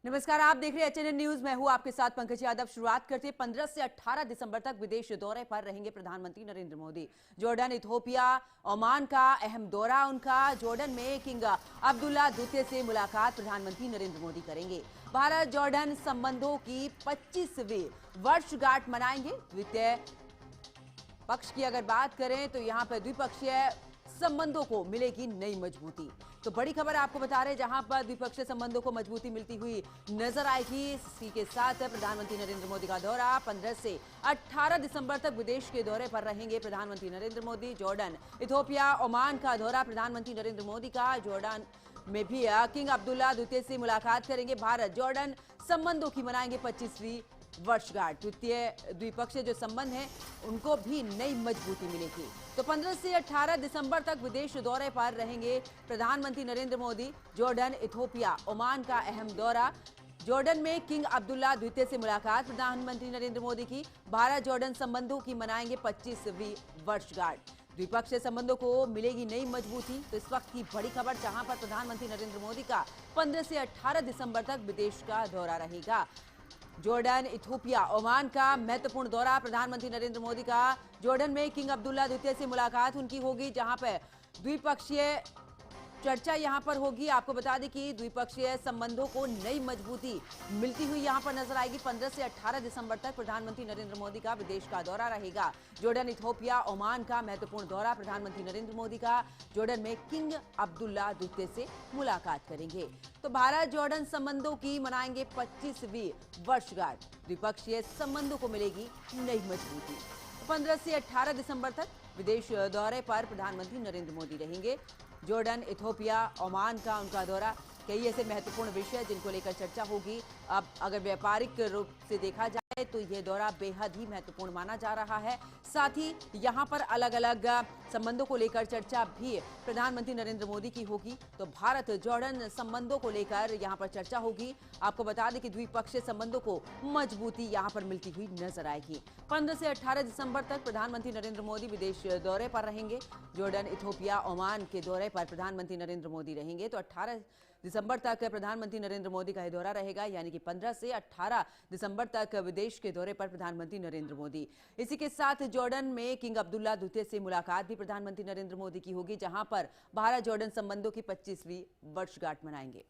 नमस्कार, आप देख रहे हैं एचएनएन न्यूज। मैं हूं आपके साथ पंकज यादव। शुरुआत करते हैं 15 से 18 दिसंबर तक विदेश दौरे पर रहेंगे प्रधानमंत्री Narendra Modi. Jordan, Ethiopia, Oman का अहम दौरा उनका। जॉर्डन में किंग अब्दुल्ला द्वितीय से मुलाकात प्रधानमंत्री नरेंद्र मोदी करेंगे। भारत जॉर्डन संबंधों की 25वीं वर्षगांठ मनाएंगे। द्वितीय पक्ष की अगर बात करें तो यहां पर द्विपक्षीय संबंधों को मिलेगी नई मजबूती। तो बड़ी खबर आपको बता रहे हैं, जहां पर द्विपक्षीय संबंधों को मजबूती मिलती हुई नजर आएगी। इसी के साथ प्रधानमंत्री नरेंद्र मोदी का दौरा 15 से 18 दिसंबर तक विदेश के दौरे पर रहेंगे प्रधानमंत्री Narendra Modi. Jordan, Ethiopia, Oman का दौरा प्रधानमंत्री नरेंद्र मोदी का। जॉर्डन में भी किंग अब्दुल्ला द्वितीय से मुलाकात करेंगे। भारत जॉर्डन संबंधों की मनाएंगे 25वीं वर्षगांठ। द्विपक्षीय जो संबंध हैं उनको भी नई मजबूती मिलेगी। तो 15 से 18 दिसंबर तक विदेश दौरे पर रहेंगे प्रधानमंत्री Narendra Modi. Jordan, Ethiopia, Oman का अहम दौरा। जॉर्डन में किंग अब्दुल्ला द्वितीय से मुलाकात प्रधानमंत्री नरेंद्र मोदी की। भारत जॉर्डन संबंधों की मनाएंगे 25वीं वर्षगांठ। द्विपक्षीय संबंधों को मिलेगी नई मजबूती। तो इस वक्त की बड़ी खबर, जहां पर प्रधानमंत्री नरेंद्र मोदी का 15 से 18 दिसंबर तक विदेश का दौरा रहेगा। जॉर्डन, इथियोपिया, ओमान का महत्वपूर्ण दौरा प्रधानमंत्री नरेंद्र मोदी का। जॉर्डन में किंग अब्दुल्ला द्वितीय से मुलाकात उनकी होगी, जहां पर द्विपक्षीय चर्चा यहां पर होगी। आपको बता दें कि द्विपक्षीय संबंधों को नई मजबूती मिलती हुई यहां पर नजर आएगी। 15 से 18 दिसंबर तक प्रधानमंत्री नरेंद्र मोदी का विदेश का दौरा रहेगा। जॉर्डन, इथियोपिया, ओमान का महत्वपूर्ण दौरा प्रधानमंत्री नरेंद्र मोदी का। जॉर्डन में किंग अब्दुल्ला द्वितीय से मुलाकात करेंगे। तो भारत जॉर्डन संबंधों की मनाएंगे 25वीं वर्षगांठ। द्विपक्षीय संबंधों को मिलेगी नई मजबूती। 15 से 18 दिसंबर तक विदेश दौरे पर प्रधानमंत्री नरेंद्र मोदी रहेंगे। जॉर्डन, इथियोपिया, ओमान का उनका दौरा। कई ऐसे महत्वपूर्ण विषय जिनको लेकर चर्चा होगी। अब अगर व्यापारिक रूप से देखा जाए तो यह दौरा बेहद ही महत्वपूर्ण माना जा रहा है। साथ ही यहां पर अलग अलग संबंधों को लेकर चर्चा भी प्रधानमंत्री नरेंद्र मोदी की होगी। तो भारत जॉर्डन संबंधों को लेकर यहां पर चर्चा होगी। आपको बता दें कि द्विपक्षीय संबंधों को मजबूती यहां पर मिलती हुई नजर आएगी। 15 से 18 दिसंबर तक प्रधानमंत्री नरेंद्र मोदी विदेश दौरे पर रहेंगे। जॉर्डन, इथियोपिया, ओमान के दौरे पर प्रधानमंत्री नरेंद्र मोदी रहेंगे। तो 18 दिसंबर तक प्रधानमंत्री नरेंद्र मोदी का यह दौरा रहेगा, यानी कि 15 से 18 दिसंबर तक विदेश के दौरे पर प्रधानमंत्री नरेंद्र मोदी। इसी के साथ जॉर्डन में किंग अब्दुल्ला द्वितीय से मुलाकात भी प्रधानमंत्री नरेंद्र मोदी की होगी, जहां पर भारत जॉर्डन संबंधों की 25वीं वर्षगांठ मनाएंगे।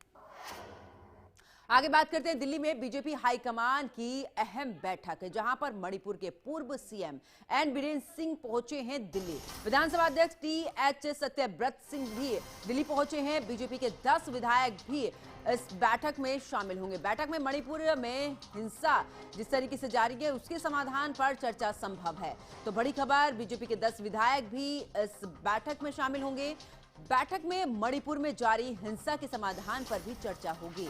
आगे बात करते हैं, दिल्ली में बीजेपी हाईकमान की अहम बैठक है, जहां पर मणिपुर के पूर्व सीएम एन बीरेन सिंह पहुंचे हैं दिल्ली। विधानसभा अध्यक्ष टी.एच. सत्यव्रत सिंह भी दिल्ली पहुंचे हैं। बीजेपी के 10 विधायक भी इस बैठक में शामिल होंगे। बैठक में मणिपुर में हिंसा जिस तरीके से जारी है उसके समाधान पर चर्चा संभव है। तो बड़ी खबर, बीजेपी के 10 विधायक भी इस बैठक में शामिल होंगे। बैठक में मणिपुर में जारी हिंसा के समाधान पर भी चर्चा होगी।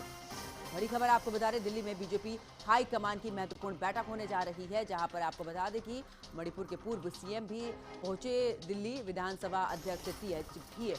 बड़ी खबर आपको बता रहे, दिल्ली में बीजेपी हाईकमान की महत्वपूर्ण बैठक होने जा रही है, जहां पर आपको बता दें कि मणिपुर के पूर्व सीएम भी पहुंचे दिल्ली। विधानसभा अध्यक्ष टी.एच. भी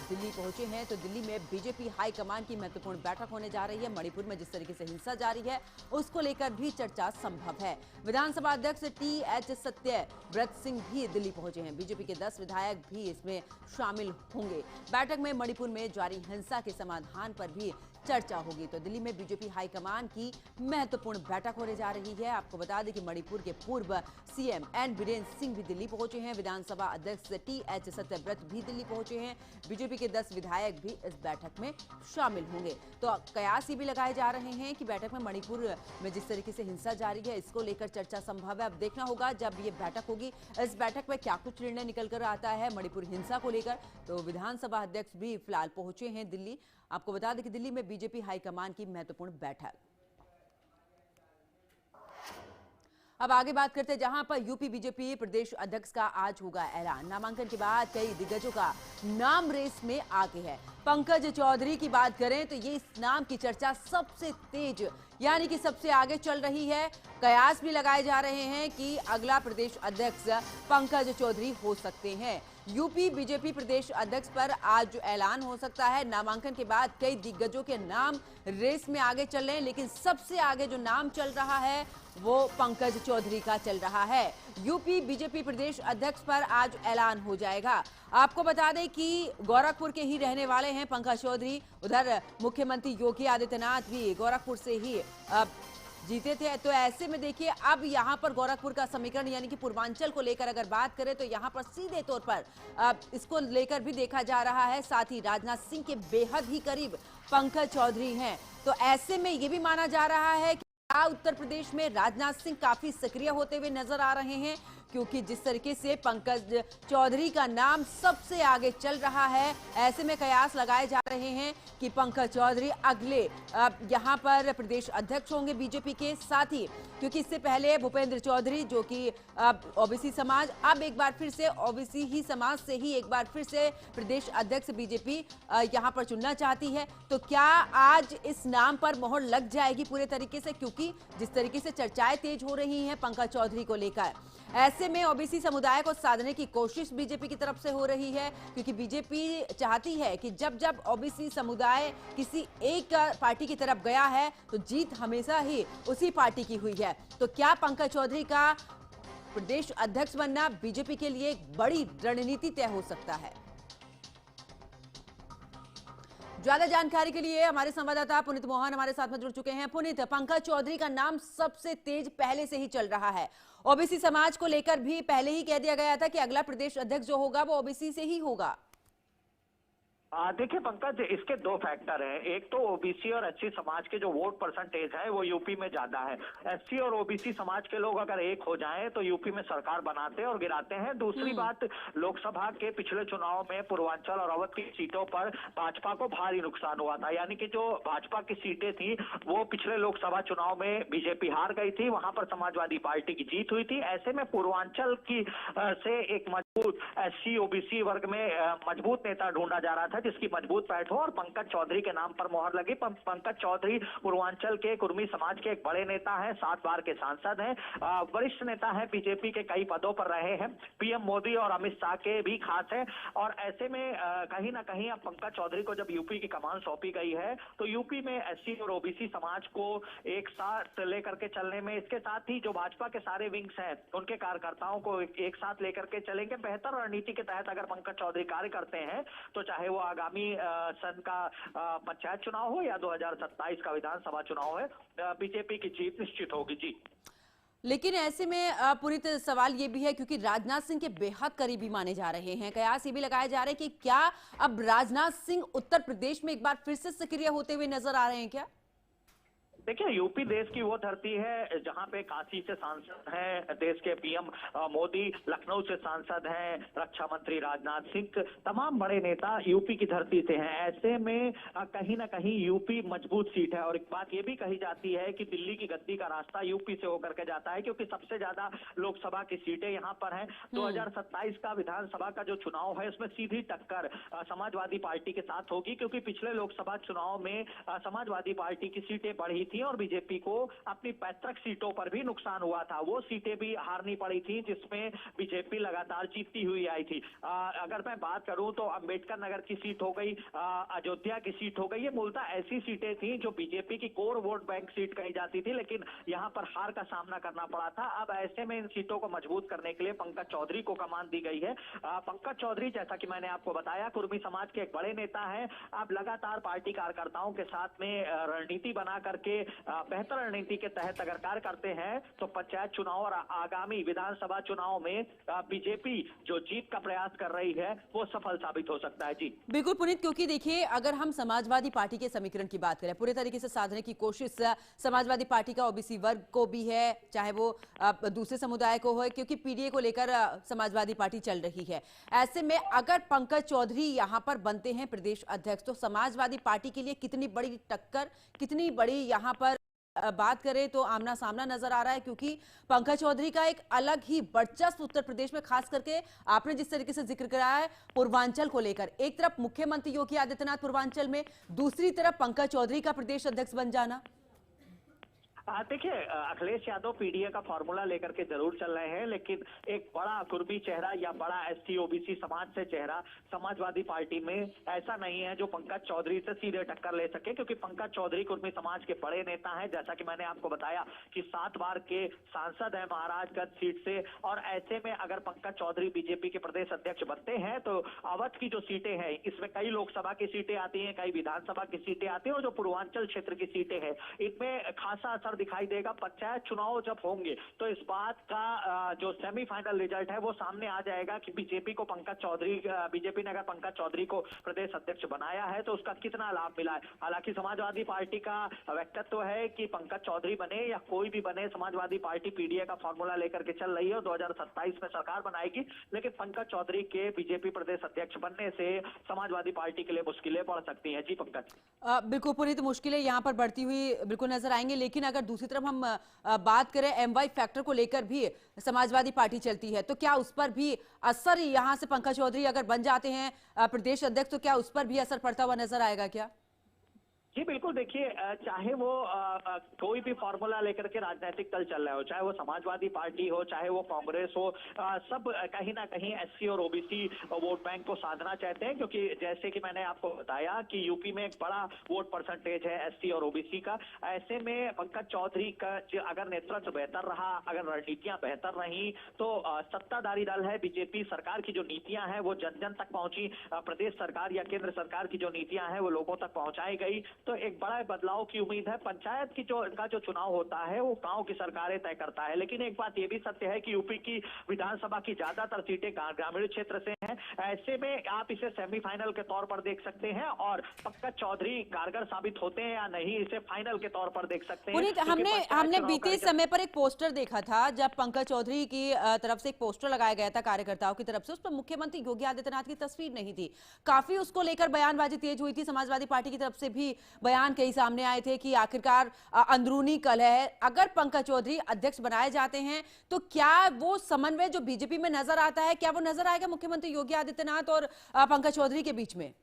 दिल्ली पहुंचे हैं। तो दिल्ली में बीजेपी हाईकमान की महत्वपूर्ण बैठक होने जा रही है। मणिपुर में जिस तरीके से हिंसा जारी है उसको लेकर भी चर्चा संभव है। विधानसभा अध्यक्ष टी.एच. सत्यव्रत सिंह भी दिल्ली पहुंचे हैं। बीजेपी के 10 विधायक भी इसमें शामिल होंगे। बैठक में मणिपुर में जारी हिंसा के समाधान पर भी चर्चा होगी। तो दिल्ली में बीजेपी हाईकमान की महत्वपूर्ण बैठक होने जा रही है। आपको बता दें कि मणिपुर के पूर्व सीएम एन बीरेन सिंह भी दिल्ली पहुंचे हैं। विधानसभा अध्यक्ष टी.एच. सत्यव्रत भी दिल्ली पहुंचे हैं। बीजेपी के 10 विधायक भी इस बैठक में शामिल होंगे। तो कयास ये भी लगाए जा रहे हैं कि बैठक में मणिपुर में जिस तरीके से हिंसा जारी है इसको लेकर चर्चा संभव है। अब देखना होगा जब ये बैठक होगी, इस बैठक में क्या कुछ निर्णय निकल कर आता है मणिपुर हिंसा को लेकर। तो विधानसभा अध्यक्ष भी फिलहाल पहुंचे हैं दिल्ली। आपको बता दें कि दिल्ली में बीजेपी हाईकमान की महत्वपूर्ण बैठक। अब आगे बात करते हैं, जहां पर यूपी बीजेपी प्रदेश अध्यक्ष का आज होगा ऐलान। नामांकन के बाद कई दिग्गजों का नाम रेस में आगे है। पंकज चौधरी की बात करें तो ये इस नाम की चर्चा सबसे तेज यानी कि सबसे आगे चल रही है। कयास भी लगाए जा रहे हैं कि अगला प्रदेश अध्यक्ष पंकज चौधरी हो सकते हैं। यूपी बीजेपी प्रदेश अध्यक्ष पर आज जो ऐलान हो सकता है, नामांकन के बाद कई दिग्गजों के नाम रेस में आगे चल रहे हैं, लेकिन सबसे आगे जो नाम चल रहा है वो पंकज चौधरी का चल रहा है। यूपी बीजेपी प्रदेश अध्यक्ष पर आज ऐलान हो जाएगा। आपको बता दें कि गोरखपुर के ही रहने वाले हैं पंकज चौधरी। उधर मुख्यमंत्री योगी आदित्यनाथ भी गोरखपुर से ही जीते थे। तो ऐसे में देखिए अब यहां पर गोरखपुर का समीकरण यानी कि पूर्वांचल को लेकर अगर बात करें तो यहां पर सीधे तौर पर इसको लेकर भी देखा जा रहा है। साथ ही राजनाथ सिंह के बेहद ही करीब पंकज चौधरी हैं। तो ऐसे में ये भी माना जा रहा है कि उत्तर प्रदेश में राजनाथ सिंह काफी सक्रिय होते हुए नजर आ रहे हैं, क्योंकि जिस तरीके से पंकज चौधरी का नाम सबसे आगे चल रहा है, ऐसे में कयास लगाए जा रहे हैं कि पंकज चौधरी अगले यहां पर प्रदेश अध्यक्ष होंगे बीजेपी के। साथ ही क्योंकि इससे पहले भूपेंद्र चौधरी जो कि ओबीसी समाज, अब एक बार फिर से ओबीसी ही समाज से ही एक बार फिर से प्रदेश अध्यक्ष बीजेपी यहां पर चुनना चाहती है। तो क्या आज इस नाम पर मोहर लग जाएगी पूरे तरीके से, क्योंकि जिस तरीके से चर्चाएं तेज हो रही हैं पंकज चौधरी को लेकर, ऐसे में ओबीसी समुदाय को साधने की कोशिश बीजेपी की तरफ से हो रही है, क्योंकि बीजेपी चाहती है कि जब जब ओबीसी समुदाय किसी एक पार्टी की तरफ गया है तो जीत हमेशा ही उसी पार्टी की हुई है। तो क्या पंकज चौधरी का प्रदेश अध्यक्ष बनना बीजेपी के लिए एक बड़ी रणनीति तय हो सकता है? ज्यादा जानकारी के लिए हमारे संवाददाता पुनीत मोहन हमारे साथ में जुड़ चुके हैं। पुनीत, पंकज चौधरी का नाम सबसे तेज पहले से ही चल रहा है। ओबीसी समाज को लेकर भी पहले ही कह दिया गया था कि अगला प्रदेश अध्यक्ष जो होगा वो ओबीसी से ही होगा। देखिए पंकज, इसके दो फैक्टर हैं। एक तो ओबीसी और एससी समाज के जो वोट परसेंटेज है वो यूपी में ज्यादा है। एससी और ओबीसी समाज के लोग अगर एक हो जाएं तो यूपी में सरकार बनाते और गिराते हैं। दूसरी बात, लोकसभा के पिछले चुनाव में पूर्वांचल और अवध की सीटों पर भाजपा को भारी नुकसान हुआ था। यानी कि जो भाजपा की सीटें थी वो पिछले लोकसभा चुनाव में बीजेपी हार गई थी, वहां पर समाजवादी पार्टी की जीत हुई थी। ऐसे में पूर्वांचल की से एक मजबूत एससी ओबीसी वर्ग में मजबूत नेता ढूंढा जा रहा था जिसकी मजबूत पैठ हो और पंकज चौधरी के नाम पर मोहर लगी। पंकज चौधरी पूर्वांचल के कुर्मी समाज के एक बड़े नेता हैं, 7 बार के सांसद हैं, वरिष्ठ नेता हैं, बीजेपी के कई पदों पर रहे हैं, पीएम मोदी और अमित शाह के भी खास हैं। और ऐसे में कहीं ना कहीं अब पंकज चौधरी को जब यूपी की कमान सौंपी गई है तो यूपी में एससी और ओबीसी समाज को एक साथ लेकर के चलने में, इसके साथ ही जो भाजपा के सारे विंग्स हैं उनके कार्यकर्ताओं को एक साथ लेकर के चलेंगे। बेहतर रणनीति के तहत अगर पंकज चौधरी कार्य करते हैं तो चाहे वो आगामी सन का पंचायत चुनाव हो या 2027 का विधानसभा चुनाव है, बीजेपी की जीत निश्चित होगी। जी, लेकिन ऐसे में पुनीत सवाल ये भी है, क्योंकि राजनाथ सिंह के बेहद करीबी माने जा रहे हैं, कयास ये भी लगाए जा रहे हैं कि क्या अब राजनाथ सिंह उत्तर प्रदेश में एक बार फिर से सक्रिय होते हुए नजर आ रहे हैं क्या? देखिए, यूपी देश की वो धरती है जहां पे काशी से सांसद हैं देश के पीएम मोदी, लखनऊ से सांसद हैं रक्षा मंत्री राजनाथ सिंह, तमाम बड़े नेता यूपी की धरती से हैं। ऐसे में कहीं ना कहीं यूपी मजबूत सीट है। और एक बात ये भी कही जाती है कि दिल्ली की गद्दी का रास्ता यूपी से होकर के जाता है, क्योंकि सबसे ज्यादा लोकसभा की सीटें यहाँ पर हैं। 2027 का विधानसभा का जो चुनाव है उसमें सीधी टक्कर समाजवादी पार्टी के साथ होगी, क्योंकि पिछले लोकसभा चुनाव में समाजवादी पार्टी की सीटें बढ़ी थी और बीजेपी को अपनी पैतृक सीटों पर भी नुकसान हुआ था। वो सीटें भी हारनी पड़ी थी जिसमें बीजेपी लगातार जीतती हुई आई थी। अगर मैं बात करूं तो अंबेडकर नगर की सीट हो गई, अयोध्या की सीट हो गई, ये मूलतः ऐसी सीटें थी जो बीजेपी की कोर वोट बैंक सीट कही जाती थी, लेकिन यहां पर हार का सामना करना पड़ा था। अब ऐसे में इन सीटों को मजबूत करने के लिए पंकज चौधरी को कमान दी गई है। पंकज चौधरी, जैसा कि मैंने आपको बताया, कुर्मी समाज के एक बड़े नेता हैं। अब लगातार पार्टी कार्यकर्ताओं के साथ में रणनीति बना करके बेहतर रणनीति के तहत अगर कार्य करते हैं तो पंचायत चुनाव और आगामी विधानसभा चुनाव में बीजेपी जो जीत का प्रयास कर रही है वो सफल साबित हो सकता है। जी बिल्कुल पुनीत, क्योंकि देखिए अगर हम समाजवादी पार्टी के समीकरण की बात करें, पूरे तरीके से साधने की कोशिश समाजवादी पार्टी का ओबीसी वर्ग को भी है, चाहे वो दूसरे समुदाय को हो, क्योंकि पीडीए को लेकर समाजवादी पार्टी चल रही है। ऐसे में अगर पंकज चौधरी यहां पर बनते हैं प्रदेश अध्यक्ष तो समाजवादी पार्टी के लिए कितनी बड़ी टक्कर, कितनी बड़ी यहां पर बात करें तो आमना सामना नजर आ रहा है, क्योंकि पंकज चौधरी का एक अलग ही वर्चस्व उत्तर प्रदेश में, खास करके आपने जिस तरीके से जिक्र कराया है पूर्वांचल को लेकर, एक तरफ मुख्यमंत्री योगी आदित्यनाथ पूर्वांचल में, दूसरी तरफ पंकज चौधरी का प्रदेश अध्यक्ष बन जाना। देखिए, अखिलेश यादव पीडीए का फॉर्मूला लेकर के जरूर चल रहे हैं, लेकिन एक बड़ा कुर्मी चेहरा या बड़ा एसटी ओबीसी समाज से चेहरा समाजवादी पार्टी में ऐसा नहीं है जो पंकज चौधरी से सीधे टक्कर ले सके, क्योंकि पंकज चौधरी कुर्मी समाज के बड़े नेता हैं। जैसा कि मैंने आपको बताया कि 7 बार के सांसद हैं महाराजगंज सीट से, और ऐसे में अगर पंकज चौधरी बीजेपी के प्रदेश अध्यक्ष बनते हैं तो अवध की जो सीटें हैं, इसमें कई लोकसभा की सीटें आती हैं, कई विधानसभा की सीटें आती हैं, और जो पूर्वांचल क्षेत्र की सीटें हैं इनमें खासा असर दिखाई देगा। पंचायत चुनाव जब होंगे तो इस बात का जो सेमीफाइनल रिजल्ट है वो सामने आ जाएगा कि बीजेपी ने अगर पंकज चौधरी को प्रदेश अध्यक्ष बनाया है तो उसका कितना लाभ मिला है। हालांकि समाजवादी पार्टी का व्यक्तित्व है कि पंकज चौधरी बने या कोई भी बने, समाजवादी पार्टी पीडीए का फॉर्मूला लेकर के चल रही है और 2027 में सरकार बनाएगी, लेकिन पंकज चौधरी के बीजेपी प्रदेश अध्यक्ष बनने से समाजवादी पार्टी के लिए मुश्किलें बढ़ सकती हैं। जी पंकज। बिल्कुल पुनीत, मुश्किलें यहाँ पर बढ़ती हुई बिल्कुल नजर आएंगी, लेकिन अगर दूसरी तरफ हम बात करें एमवाई फैक्टर को लेकर भी समाजवादी पार्टी चलती है, तो क्या उस पर भी असर, यहाँ से पंकज चौधरी अगर बन जाते हैं प्रदेश अध्यक्ष, तो क्या उस पर भी असर पड़ता हुआ नजर आएगा क्या? जी बिल्कुल, देखिए, चाहे वो कोई भी फॉर्मूला लेकर के राजनीतिक दल चल रहा हो, चाहे वो समाजवादी पार्टी हो, चाहे वो कांग्रेस हो, सब कहीं ना कहीं एससी और ओबीसी वोट बैंक को साधना चाहते हैं, क्योंकि जैसे कि मैंने आपको बताया कि यूपी में एक बड़ा वोट परसेंटेज है एससी और ओबीसी का। ऐसे में पंकज चौधरी का अगर नेतृत्व बेहतर रहा, अगर रणनीतियां बेहतर रही, तो सत्ताधारी दल है बीजेपी, सरकार की जो नीतियां हैं वो जन जन तक पहुंची, प्रदेश सरकार या केंद्र सरकार की जो नीतियां हैं वो लोगों तक पहुंचाई गई, तो एक बड़ा बदलाव की उम्मीद है। पंचायत की इनका जो चुनाव होता है वो गांव की सरकारें तय करता है, लेकिन एक बात ये भी सत्य है कि यूपी की विधानसभा की ज्यादातर सीटें ग्रामीण क्षेत्र से हैं। ऐसे में आप इसे सेमीफाइनल के तौर पर देख सकते हैं, और पंकज चौधरी कारगर साबित होते हैं या नहीं, इसे फाइनल के तौर पर देख सकते हैं। हमने बीते समय पर एक पोस्टर देखा था, जब पंकज चौधरी की तरफ से एक पोस्टर लगाया गया था कार्यकर्ताओं की तरफ से, उस पर मुख्यमंत्री योगी आदित्यनाथ की तस्वीर नहीं थी। काफी उसको लेकर बयानबाजी तेज हुई थी, समाजवादी पार्टी की तरफ से भी बयान कई सामने आए थे कि आखिरकार अंदरूनी कलह है। अगर पंकज चौधरी अध्यक्ष बनाए जाते हैं तो क्या वो समन्वय जो बीजेपी में नजर आता है, क्या वो नजर आएगा मुख्यमंत्री योगी आदित्यनाथ और पंकज चौधरी के बीच में?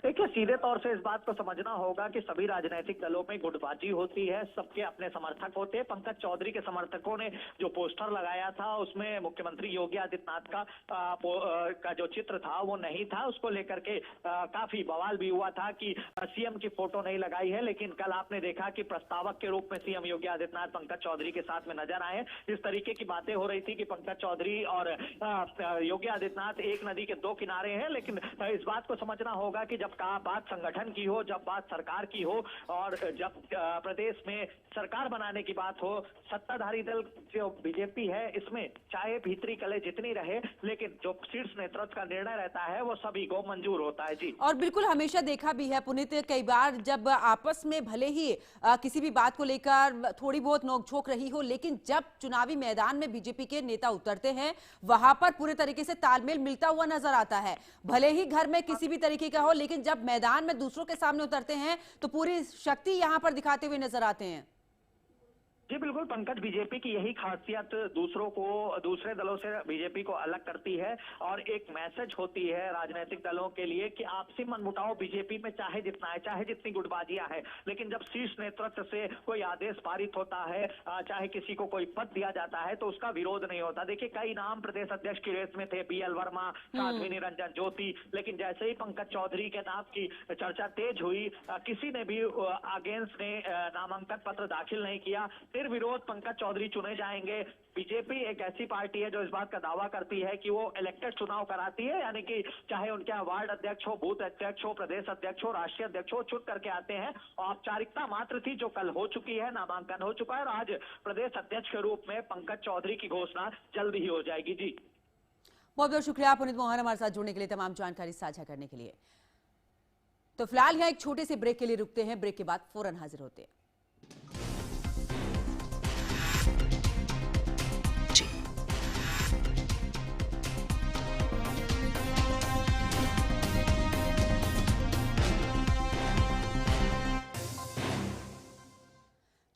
देखिए, सीधे तौर से इस बात को समझना होगा कि सभी राजनीतिक दलों में गुटबाजी होती है, सबके अपने समर्थक होते हैं। पंकज चौधरी के समर्थकों ने जो पोस्टर लगाया था उसमें मुख्यमंत्री योगी आदित्यनाथ का जो चित्र था वो नहीं था, उसको लेकर के काफी बवाल भी हुआ था कि सीएम की फोटो नहीं लगाई है, लेकिन कल आपने देखा कि प्रस्तावक के रूप में सीएम योगी आदित्यनाथ पंकज चौधरी के साथ में नजर आए। इस तरीके की बातें हो रही थी कि पंकज चौधरी और योगी आदित्यनाथ एक नदी के दो किनारे हैं, लेकिन इस बात को समझना होगा कि जब बात संगठन की हो, जब बात सरकार की हो, और जब प्रदेश में सरकार बनाने की बात हो, सत्ताधारी दल जो बीजेपी है इसमें चाहे भीतरी कले जितनी रहे, लेकिन जो शीर्ष नेतृत्व का निर्णय रहता है वो सभी को मंजूर होता है। जी, और बिल्कुल हमेशा देखा भी है पुनीत, कई बार जब आपस में भले ही किसी भी बात को लेकर थोड़ी बहुत नोकझोंक रही हो, लेकिन जब चुनावी मैदान में बीजेपी के नेता उतरते हैं वहां पर पूरे तरीके से तालमेल मिलता हुआ नजर आता है। भले ही घर में किसी भी तरीके का हो, लेकिन जब मैदान में दूसरों के सामने उतरते हैं तो पूरी शक्ति यहां पर दिखाते हुए नजर आते हैं। जी बिल्कुल, पंकज, बीजेपी की यही खासियत दूसरे दलों से बीजेपी को अलग करती है, और एक मैसेज होती है राजनीतिक दलों के लिए कि आपसी मनमुटाव बीजेपी में चाहे जितना है, चाहे जितनी गुटबाजियां हैं, लेकिन जब शीर्ष नेतृत्व से कोई आदेश पारित होता है, चाहे किसी को कोई पद दिया जाता है, तो उसका विरोध नहीं होता। देखिए, कई नाम प्रदेश अध्यक्ष की रेस में थे, बीएल वर्मा, साध्वी निरंजन ज्योति, लेकिन जैसे ही पंकज चौधरी के नाम की चर्चा तेज हुई, किसी ने भी अगेंस्ट ने नामांकन पत्र दाखिल नहीं किया। फिर विरोध पंकज चौधरी चुने जाएंगे। बीजेपी एक ऐसी पार्टी है जो इस बात का दावा करती है कि वो इलेक्टेड चुनाव कराती है, यानी कि चाहे उनके यहाँ वार्ड अध्यक्ष हो, बूथ अध्यक्ष हो, प्रदेश अध्यक्ष हो, राष्ट्रीय अध्यक्ष हो, चुन करके आते हैं। औपचारिकता मात्र थी जो कल हो चुकी है, नामांकन हो चुका है, और आज प्रदेश अध्यक्ष के रूप में पंकज चौधरी की घोषणा जल्द ही हो जाएगी। जी, बहुत बहुत शुक्रिया पुनीत मोहन हमारे साथ जुड़ने के लिए, तमाम जानकारी साझा करने के लिए। तो फिलहाल यहाँ एक छोटे से ब्रेक के लिए रुकते हैं, ब्रेक के बाद फौरन हाजिर होते हैं।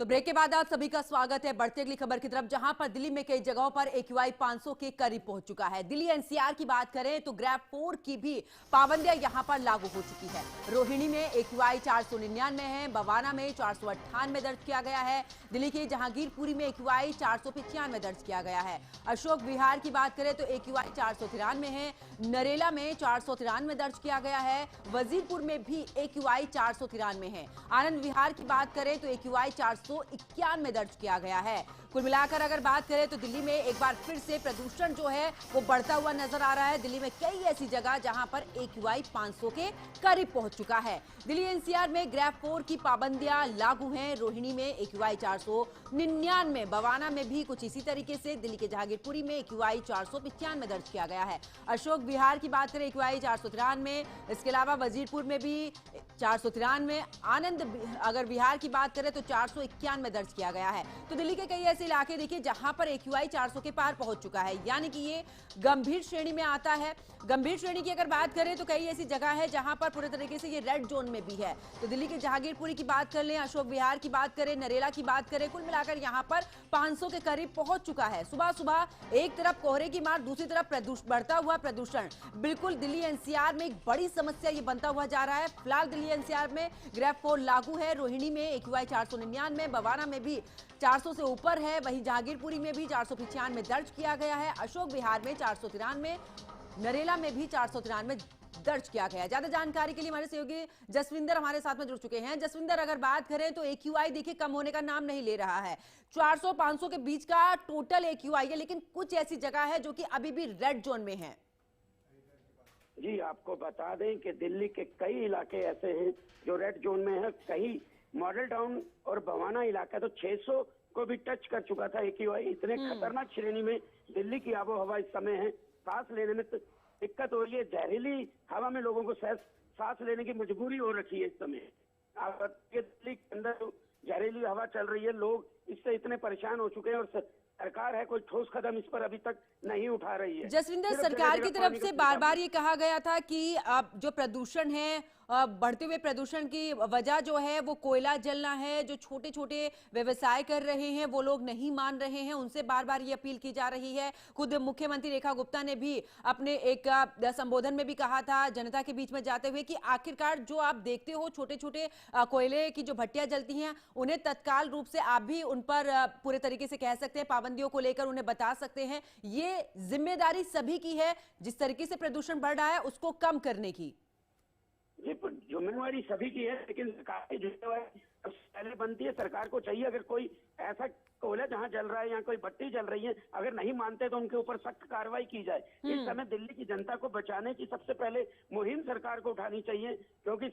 तो ब्रेक के बाद आप सभी का स्वागत है। बढ़ते अगली खबर की तरफ, जहां पर दिल्ली में कई जगहों पर AQI 500 के करीब पहुंच चुका है। दिल्ली NCR की बात करें तो ग्रैब 4 की भी पाबंदियां यहां पर लागू हो चुकी है। रोहिणी में AQI 499 है, बवाना में 498 दर्ज किया गया है। दिल्ली के जहांगीरपुरी में AQI 495 दर्ज किया गया है। अशोक विहार की बात करें तो AQI 493 है, नरेला में 493 दर्ज किया गया है। वजीरपुर में भी AQI 493 है। आनंद विहार की बात करें तो AQI 491 दर्ज किया गया है। कुल मिलाकर अगर बात करें तो दिल्ली में एक बार फिर से प्रदूषण जो है वो बढ़ता हुआ नजर आ रहा है। दिल्ली में कई ऐसी जगह जहां पर AQI 500 के करीब पहुंच चुका है। दिल्ली NCR में ग्रैब 4 की पाबंदियां लागू हैं। रोहिणी में AQI 499, बवाना में भी कुछ इसी तरीके से। दिल्ली के जहांगीरपुरी में AQI 495 दर्ज किया गया है। अशोक विहार की बात करें AQI 493, इसके अलावा वजीरपुर में भी 493। आनंद अगर विहार की बात करें तो 491 दर्ज किया गया है। तो दिल्ली के कई ऐसे इलाके देखिए जहां पर AQI 400 के पार पहुंच चुका है, यानी कि ये गंभीर श्रेणी में आता है। गंभीर श्रेणी की अगर बात करें तो कई ऐसी जगह है जहां पर पूरे तरीके से ये रेड जोन में भी है। तो दिल्ली के जहांगीरपुरी की बात कर लें, अशोक विहार की बात करें, नरेला की बात करें, कुल मिलाकर यहां पर 500 के करीब पहुंच चुका है। सुबह सुबह एक तरफ कोहरे की मार, दूसरी तरफ बढ़ता हुआ प्रदूषण, बिल्कुल दिल्ली NCR में एक बड़ी समस्या ये बनता हुआ जा रहा है। फिलहाल दिल्ली NCR में ग्रैब 4 लागू है। रोहिणी में AQI 499, बवाना में भी 400 से ऊपर है। वहीं जहांगीरपुरी में भी 495 दर्ज किया गया है। अशोक विहार में 493, नरेला में भी 493 दर्ज किया गया है। ज्यादा जानकारी के लिए हमारे सहयोगी जसविंदर हमारे साथ में जुड़ चुके हैं। जसविंदर, अगर बात करें तो AQI देखिए कम होने का नाम नहीं ले रहा है। 400-500 के बीच का टोटल AQI है, लेकिन कुछ ऐसी जगह है जो कि अभी भी रेड जोन में है। जी, आपको बता दें कि दिल्ली के कई इलाके ऐसे हैं जो रेड जोन में है। कई मॉडल टाउन और बवाना इलाका तो 600 को भी टच कर चुका था AQI। इतने खतरनाक श्रेणी में दिल्ली की आबो हवा इस समय है। सांस लेने में तो दिक्कत हो रही है। जहरीली हवा में लोगों को सांस लेने की मजबूरी हो रखी है इस समय। दिल्ली के अंदर जहरीली हवा चल रही है, लोग इससे इतने परेशान हो चुके हैं और सरकार है कोई ठोस कदम इस पर अभी तक नहीं उठा रही है। जसविंदर, सरकार की तरफ से बार बार ये कहा गया था कि अब जो प्रदूषण है, बढ़ते हुए प्रदूषण की वजह जो है वो कोयला जलना है। जो छोटे छोटे व्यवसाय कर रहे हैं वो लोग नहीं मान रहे हैं, उनसे बार बार ये अपील की जा रही है। खुद मुख्यमंत्री रेखा गुप्ता ने भी अपने एक संबोधन में भी कहा था जनता के बीच में जाते हुए कि आखिरकार जो आप देखते हो छोटे छोटे कोयले की जो भट्टियां जलती हैं, उन्हें तत्काल रूप से आप भी उन पर पूरे तरीके से कह सकते हैं, पाबंदियों को लेकर उन्हें बता सकते हैं। ये जिम्मेदारी सभी की है, जिस तरीके से प्रदूषण बढ़ रहा है उसको कम करने की। ये जिम्मेवारी सभी की है, लेकिन सरकार की जिम्मेवारी पहले बनती है। सरकार को चाहिए अगर कोई ऐसा कोयला जहां जल रहा है या कोई भट्टी जल रही है, अगर नहीं मानते तो उनके ऊपर सख्त कार्रवाई की जाए। इस समय दिल्ली की जनता को बचाने की सबसे पहले मुहिम सरकार को उठानी चाहिए, क्योंकि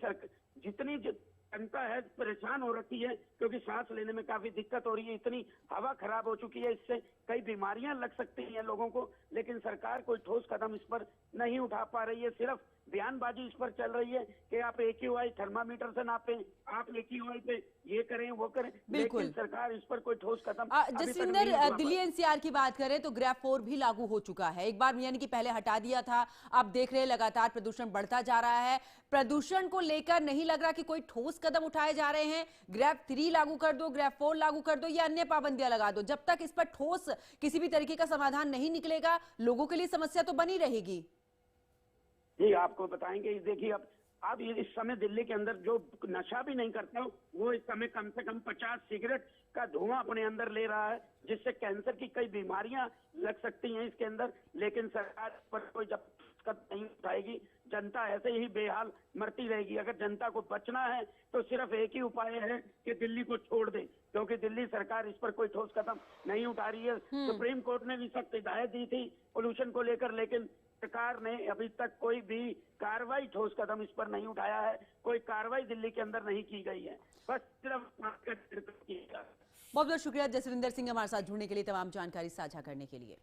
जितनी जनता है परेशान हो रखी है, क्योंकि सांस लेने में काफी दिक्कत हो रही है। इतनी हवा खराब हो चुकी है, इससे कई बीमारियां लग सकती हैं लोगों को, लेकिन सरकार कोई ठोस कदम इस पर नहीं उठा पा रही है। सिर्फ बयानबाजी इस पर चल रही है कि आप AQI थर्मामीटर से नापें, आप AQI पे ये करें वो करें, लेकिन सरकार इस पर कोई ठोस कदम जसविंदर, दिल्ली NCR की बात करें तो ग्रैब 4 भी लागू हो चुका है। एक बार यानी कि पहले हटा दिया था, अब देख रहे हैं लगातार प्रदूषण बढ़ता जा रहा है। प्रदूषण को लेकर नहीं लग रहा कि कोई ठोस कदम उठाए जा रहे हैं। ग्रैब 3 लागू कर दो, ग्रैब 4 लागू कर दो या अन्य पाबंदियां लगा दो, जब तक इस पर ठोस किसी भी तरीके का समाधान नहीं निकलेगा लोगों के लिए समस्या तो बनी रहेगी। जी, आपको बताएंगे, देखिए अब इस समय दिल्ली के अंदर जो नशा भी नहीं करता वो इस समय कम से कम 50 सिगरेट का धुआं अपने अंदर ले रहा है, जिससे कैंसर की कई बीमारियां लग सकती हैं इसके अंदर। लेकिन सरकार पर कोई जब कदम नहीं उठाएगी, जनता ऐसे ही बेहाल मरती रहेगी। अगर जनता को बचना है तो सिर्फ एक ही उपाय है कि दिल्ली को छोड़ दे, क्योंकि दिल्ली सरकार इस पर कोई ठोस कदम नहीं उठा रही है। सुप्रीम कोर्ट ने भी सख्त हिदायत दी थी पोल्यूशन को लेकर, लेकिन सरकार ने अभी तक कोई भी कार्रवाई, ठोस कदम इस पर नहीं उठाया है। कोई कार्रवाई दिल्ली के अंदर नहीं की गई है, बस सिर्फ बहुत बहुत शुक्रिया जसविंदर सिंह हमारे साथ जुड़ने के लिए, तमाम जानकारी साझा करने के लिए।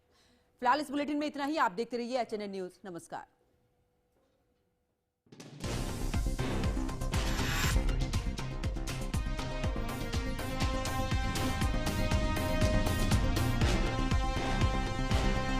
फिलहाल इस बुलेटिन में इतना ही। आप देखते रहिए HNN न्यूज। नमस्कार।